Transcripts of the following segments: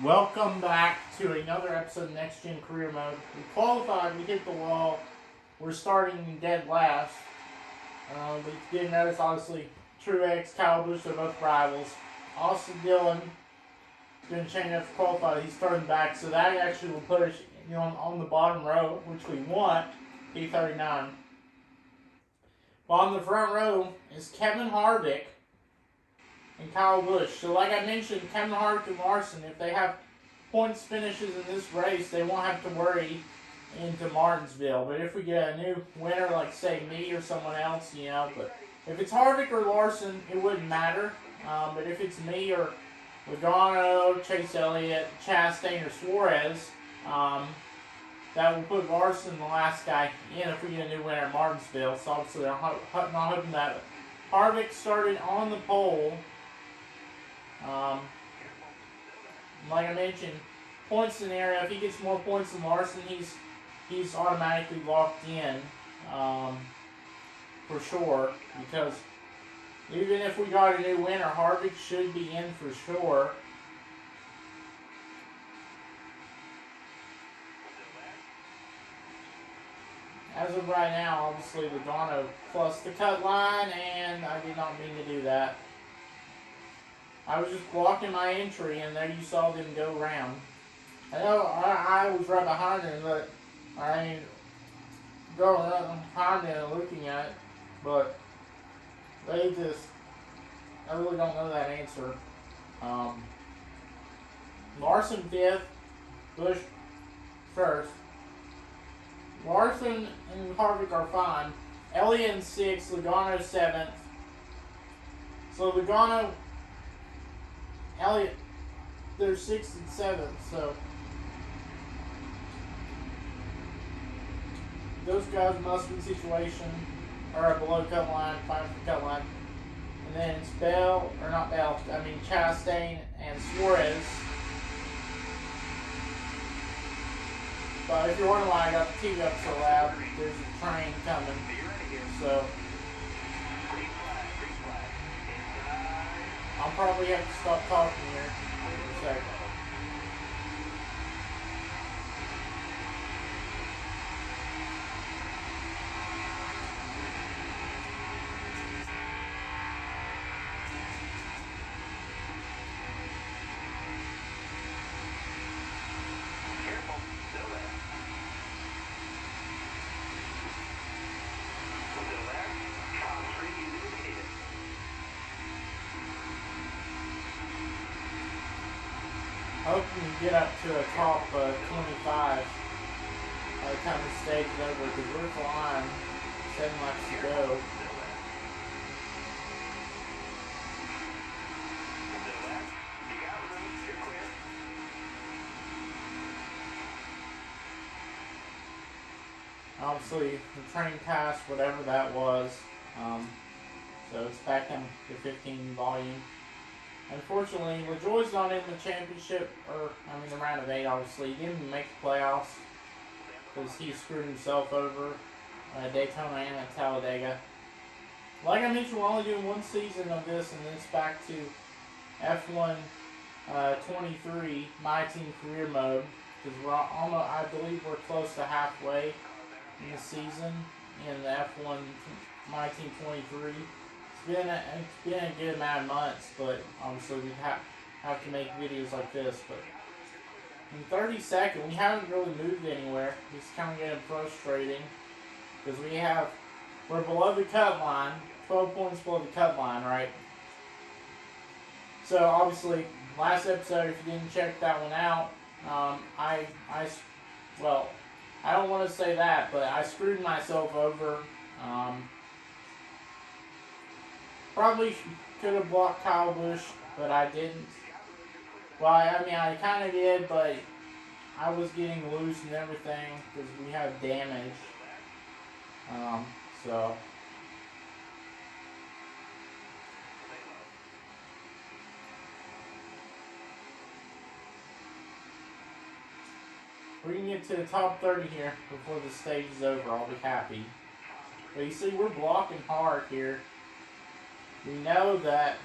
Welcome back to another episode of Next Gen Career Mode. We qualified, we hit the wall. We're starting dead last. We did notice, obviously, Truex, Kyle Busch, they're both rivals. Austin Dillon didn't change after qualified. He's starting back, so that actually will put us on the bottom row, which we want, P39. But on the front row is Kevin Harvick and Kyle Busch. So like I mentioned, Kevin Harvick and Larson, if they have points finishes in this race, they won't have to worry into Martinsville. But if we get a new winner, like say me or someone else, but if it's Harvick or Larson, it wouldn't matter. But if it's me or Logano, Chase Elliott, Chastain, or Suarez, that will put Larson, the last guy, in if we get a new winner at Martinsville. So obviously I'm not hoping that. Harvick started on the pole. Like I mentioned, point scenario, if he gets more points than Larson, he's automatically locked in, for sure, because even if we got a new winner, Harvick should be in for sure. As of right now, obviously Logano plus the cut line, and I did not mean to do that. I was just blocking my entry, and there you saw them go around. I know I was right behind them, but I ain't going up behind them and looking at it. But I really don't know that answer. Larson 5th, Busch first. Larson and Harvick are fine. Elliott in 6th, Logano 7th. So Logano, Elliott, they're 6th and 7th, so those guys must be situation or below cut line, 5 cut line. And then it's Chastain and Suarez. But if you're wondering why I got the TV up so loud, there's a train coming. So I'll probably have to stop talking here in a second. Hoping to get up to a top 25 by the time the stage is over, because we're flying 7 laps to go. Obviously, the train passed whatever that was, so it's back in to 15 volume. Unfortunately, LaJoie's not in the championship, the round of 8, obviously. He didn't make the playoffs because he screwed himself over at Daytona and at Talladega. Like I mentioned, we're only doing one season of this, and then it's back to F1 23, My Team Career Mode, because I believe we're close to halfway in the season in the F1 My Team 23. It's been a good amount of months, but obviously we have to make videos like this. But in 32nd, we haven't really moved anywhere. It's kind of getting frustrating because we're below the cut line, 12 points below the cut line, right? So obviously, last episode, if you didn't check that one out, I don't want to say that, but I screwed myself over. Probably could have blocked Kyle Busch, but I didn't. Well, I kind of did, but I was getting loose and everything because we had damage. So we can get to the top 30 here before the stage is over. I'll be happy. But you see, we're blocking hard here. We know that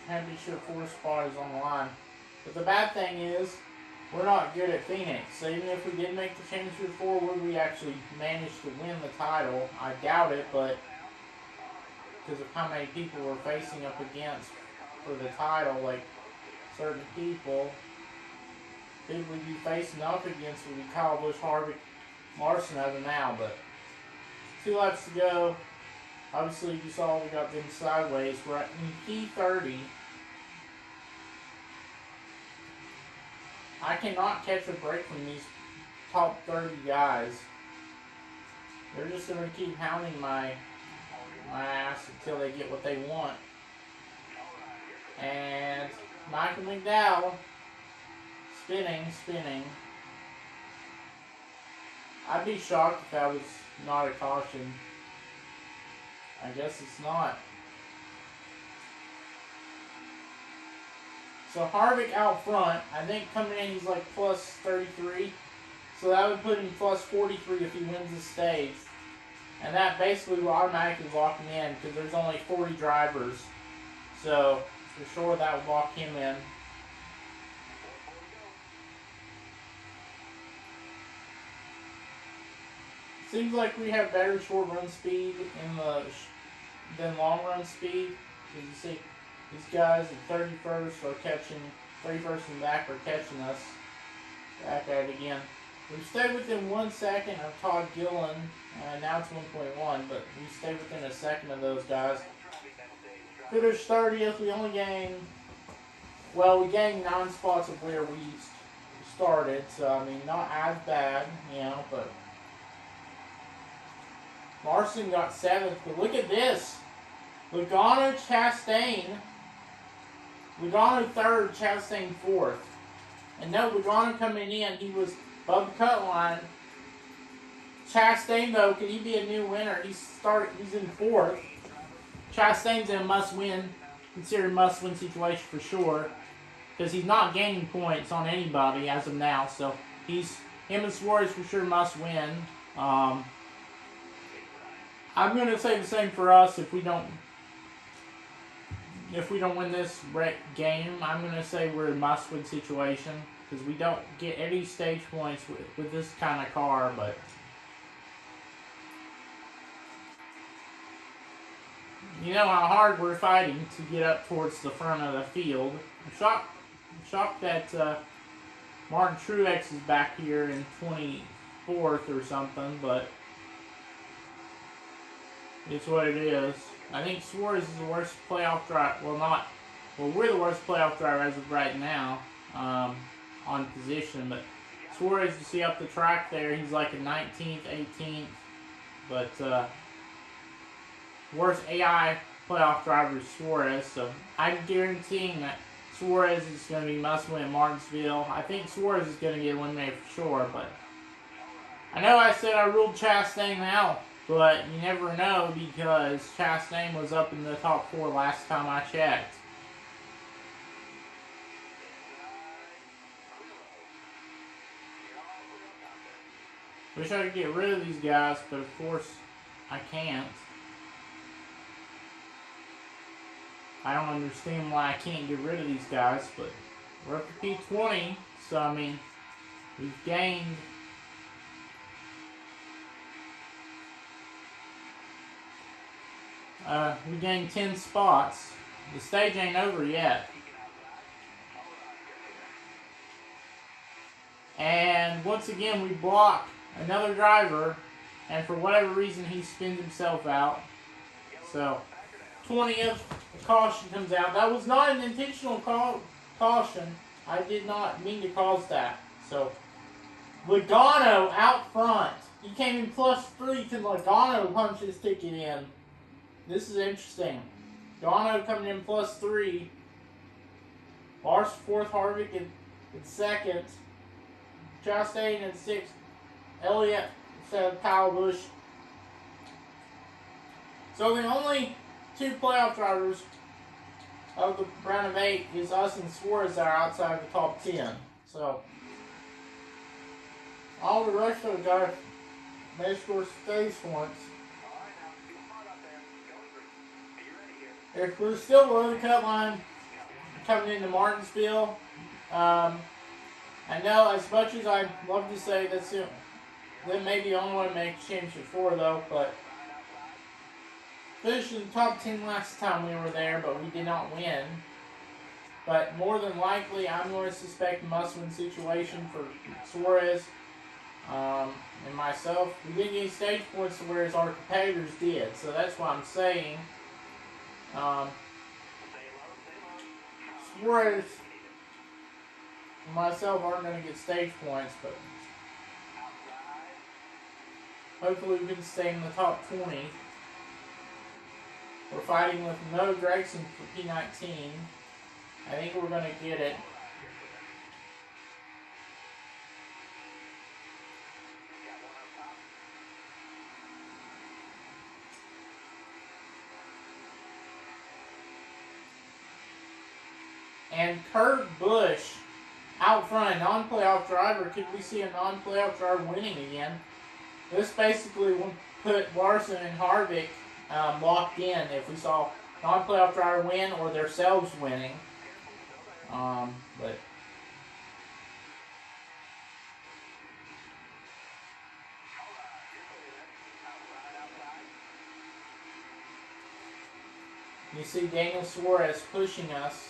championship 4 spot is on the line. But the bad thing is, we're not good at Phoenix. So even if we did make the championship 4, would we actually manage to win the title? I doubt it, but because of how many people we're facing up against for the title, like certain people, who we'd be facing up against would be Kyle Busch, Harvick, Larson as of now. But 2 laps to go. Obviously, you saw we got them sideways. We're in P30. I cannot catch a break from these top 30 guys. They're just going to keep hounding my ass until they get what they want. And Michael McDowell spinning. I'd be shocked if that was not a caution. I guess it's not. So Harvick out front, I think coming in he's like plus 33. So that would put him plus 43 if he wins the stage. And that basically will automatically lock him in because there's only 40 drivers. So for sure that would lock him in. Seems like we have better short run speed than long run speed. As you see, these guys at 31st are catching, 31st and back are catching us. Back at it again. We've stayed within 1 second of Todd Gillen. Now it's 1.1, but we stayed within a second of those guys. Finished 30th. We only gained, we gained 9 spots of where we started. So, I mean, not as bad, but Larson got 7th. But look at this. Logano, Chastain. Logano 3rd, Chastain 4th. And no, Logano coming in, he was above the cut line. Chastain, though, could he be a new winner? He's in 4th. Chastain's in a must-win, considered must-win situation for sure, because he's not gaining points on anybody as of now. So him and Suarez for sure must win. I'm going to say the same for us if we don't win this game. I'm going to say we're in a must-win situation because we don't get any stage points with this kind of car, but you know how hard we're fighting to get up towards the front of the field. I'm shocked that Martin Truex is back here in 24th or something, but it's what it is. I think Suarez is the worst playoff driver. We're the worst playoff driver as of right now on position, but Suarez, you see up the track there, he's like a 19th, 18th, but worst AI playoff driver is Suarez, so I'm guaranteeing that Suarez is going to be must-win at Martinsville. I think Suarez is going to get eliminated for sure, but I know I said I ruled Chastain out, but you never know because Chastain was up in the top 4 last time I checked. Wish I could get rid of these guys, but of course I can't. I don't understand why I can't get rid of these guys, but we're up to P20, so I mean, we've gained we gained 10 spots. The stage ain't over yet. And once again, we block another driver, and for whatever reason, he spins himself out. So, 20th caution comes out. That was not an intentional caution. I did not mean to cause that. So, Logano out front. He came in +3 to Logano punch his ticket in. This is interesting. Logano coming in +3. Lars 4th, Harvick in 2nd. Chastain in 6th. Elliott instead of Kyle Busch. So the only 2 playoff drivers of the round of 8 is us and Suarez that are outside the top 10. So all the rest of the guys may score stage points. If we're still below the cut line coming into Martinsville, I know as much as I'd love to say that may be the only one to make championship 4 though, but finished in the top 10 last time we were there, but we did not win. But more than likely, I'm going to suspect a must-win situation for Suarez and myself. We didn't get any stage points, whereas our competitors did, so that's what I'm saying. Suarez and myself aren't going to get stage points, but hopefully we can stay in the top 20. We're fighting with no Gregson for P19. I think we're going to get it. And Kurt Busch out front, a non-playoff driver. Could we see a non-playoff driver winning again? This basically would put Larson and Harvick locked in if we saw non-playoff driver win or themselves winning. But you see Daniel Suarez pushing us.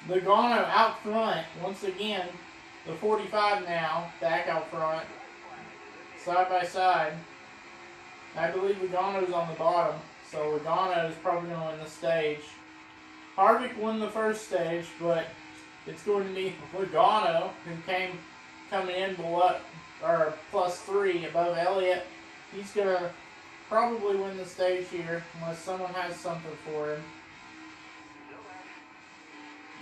Logano out front once again. The 45 now back out front, side by side. I believe Logano's on the bottom, so Logano is probably going to win the stage. Harvick won the first stage, but it's going to be Logano who coming in below or +3 above Elliott. He's going to probably win the stage here unless someone has something for him.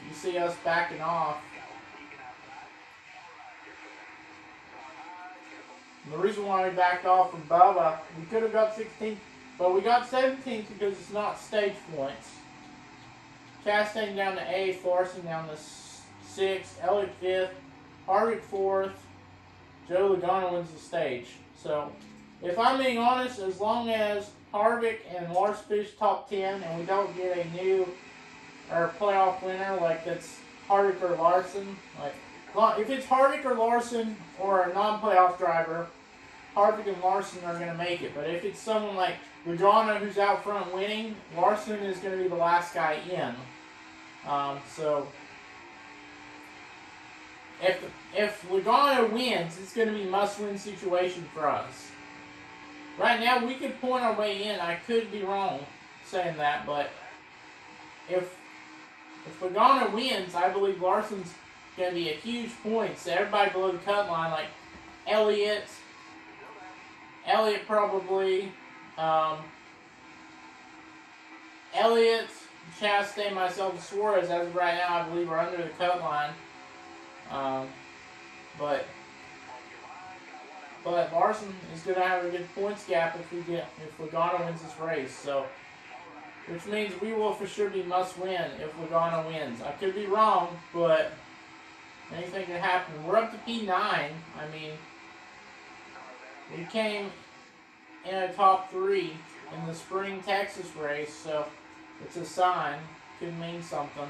You see us backing off. And the reason why we backed off from Bubba, we could have got 16th, but we got 17th because it's not stage points. Chastain down to 8th, Larson down to 6th, Elliott 5th, Harvick 4th, Joe Logano wins the stage. So, if I'm being honest, as long as Harvick and Larson finish top 10 and we don't get a new or playoff winner like that's Harvick or Larson, like if it's Harvick or Larson or a non-playoff driver, Harvick and Larson are going to make it. But if it's someone like Logano who's out front winning, Larson is going to be the last guy in. So if Logano wins, it's going to be a must-win situation for us. Right now, we could point our way in. I could be wrong saying that, but if Logano wins, I believe Larson's going to be a huge point. So everybody below the cut line, like Elliott probably, Elliott, Chastain, myself, and Suarez, as of right now, I believe are under the cut line. But Larson is going to have a good points gap if Logano wins this race. So, which means we will for sure be must win if Logano wins. I could be wrong, but anything can happen. We're up to P9. I mean, we came in a top 3 in the spring Texas race, so it's a sign. Could mean something.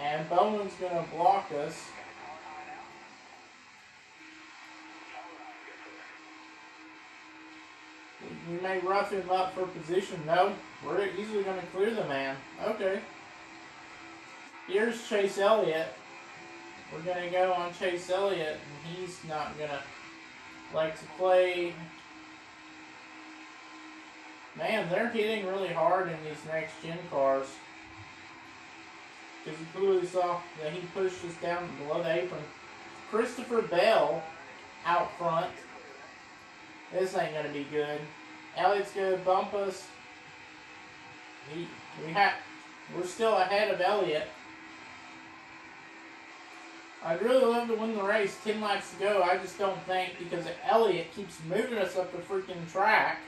And Bowman's going to block us. We may rough him up for position. No, we're easily going to clear the man. Okay. Here's Chase Elliott. We're going to go on Chase Elliott, and he's not going to like to play. Man, they're hitting really hard in these next-gen cars. Because you clearly saw that he pushed us down below the apron. Christopher Bell out front. This ain't going to be good. Elliott's going to bump us. We're still ahead of Elliott. I'd really love to win the race. 10 laps to go. I just don't think, because Elliott keeps moving us up the freaking track.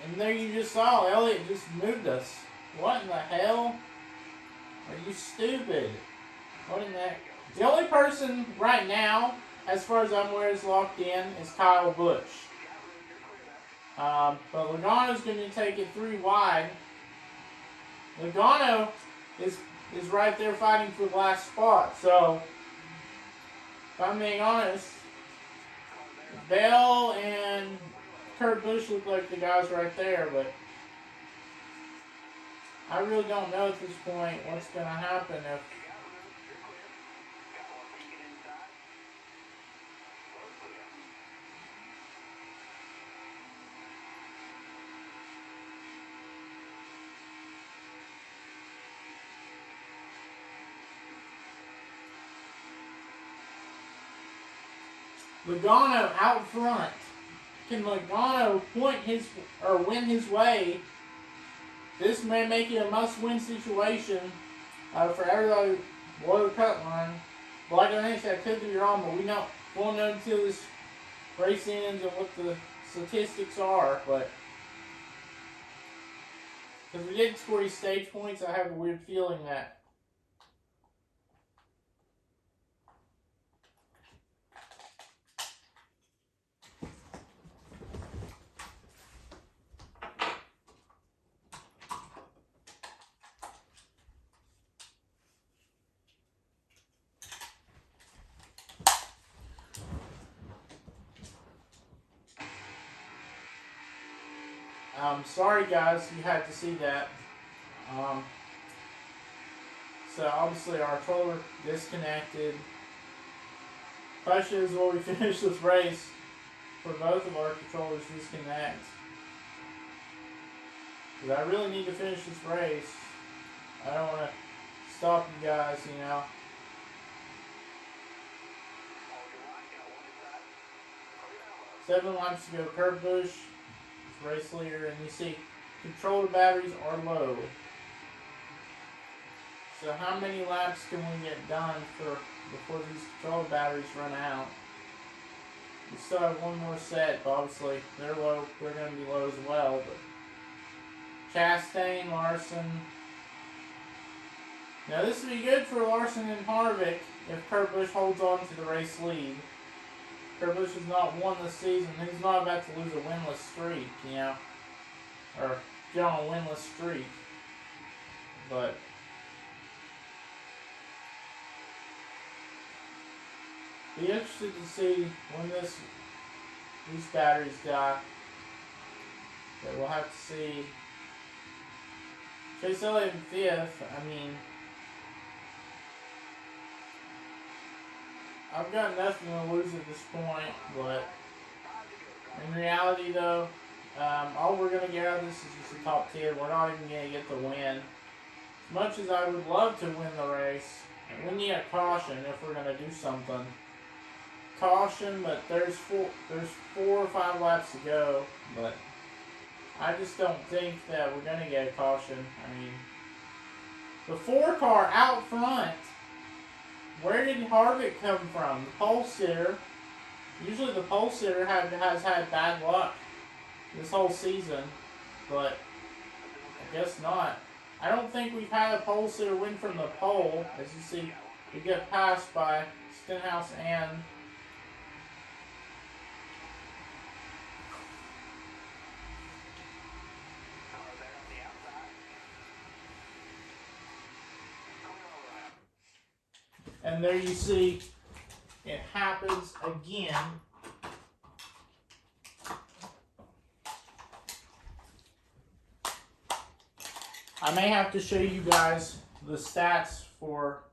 And there you just saw, Elliott just moved us. What in the hell? Are you stupid? What in the heck? The only person right now as far as I'm aware, is locked in is Kyle Busch. But Logano's going to take it 3 wide. Logano is right there fighting for the last spot. So, if I'm being honest, Bell and Kurt Busch look like the guys right there, but I really don't know at this point what's going to happen if Logano out front. Can Logano point his or win his way? This may make it a must-win situation for everybody below the cut line. But like I said, I could be wrong, but won't know until this race ends and what the statistics are. But because we didn't score these stage points, I have a weird feeling that sorry guys, you had to see that. So obviously our controller disconnected. Question is, will we finish this race for both of our controllers disconnect? Because I really need to finish this race. I don't want to stop you guys, you know. Seven laps to go. Kurt Busch, race leader, and you see controller batteries are low. So how many laps can we get done before these controller batteries run out? We still have one more set, but obviously they're low. They're going to be low as well. But Chastain, Larson. Now this would be good for Larson and Harvick if Kurt Busch holds on to the race lead. Kurt Busch has not won this season. He's not about to lose a winless streak, you know, or get on a winless streak. But be interested to see when these batteries die. That we'll have to see. Chase Elliott in 5th. I mean, I've got nothing to lose at this point, but in reality, though, all we're going to get out of this is just a top 10. We're not even going to get the win. As much as I would love to win the race, we need a caution if we're going to do something. Caution, but there's 4 or 5 laps to go, but I just don't think that we're going to get a caution. I mean, the 4 car out front. Where did Harvick come from? The pole sitter. Usually the pole sitter has had bad luck this whole season, but I guess not. I don't think we've had a pole sitter win from the pole. As you see, we get passed by Stenhouse and there you see it happens again. I may have to show you guys the stats for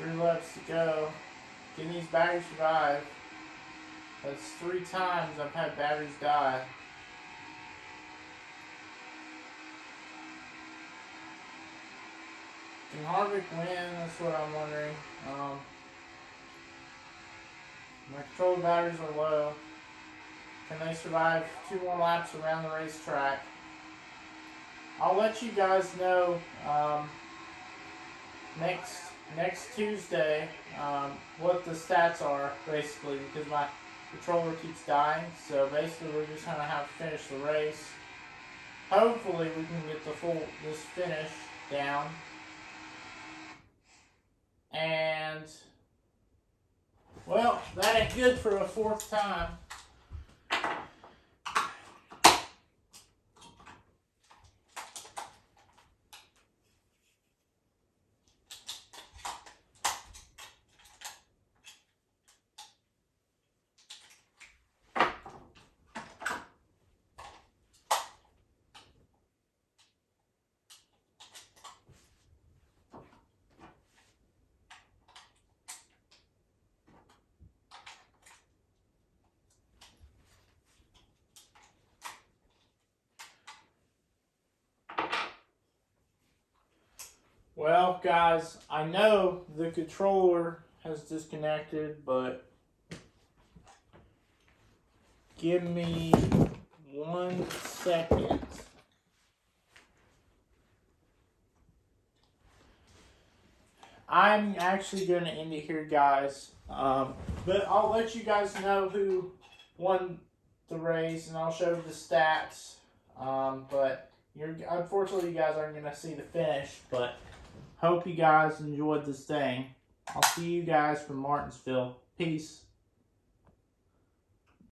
Three laps to go. Can these batteries survive? That's 3 times I've had batteries die. Can Harvick win? That's what I'm wondering. My control batteries are low. Can they survive 2 more laps around the racetrack? I'll let you guys know next Tuesday what the stats are, basically, because my controller keeps dying. So basically, we're just gonna have to finish the race. Hopefully, we can get this finish down. And well, that ain't good for a 4th time. Well, guys, I know the controller has disconnected, but give me 1 second. I'm actually going to end it here, guys. But I'll let you guys know who won the race, and I'll show the stats. But unfortunately, you guys aren't going to see the finish, but hope you guys enjoyed this thing. I'll see you guys from Martinsville. Peace.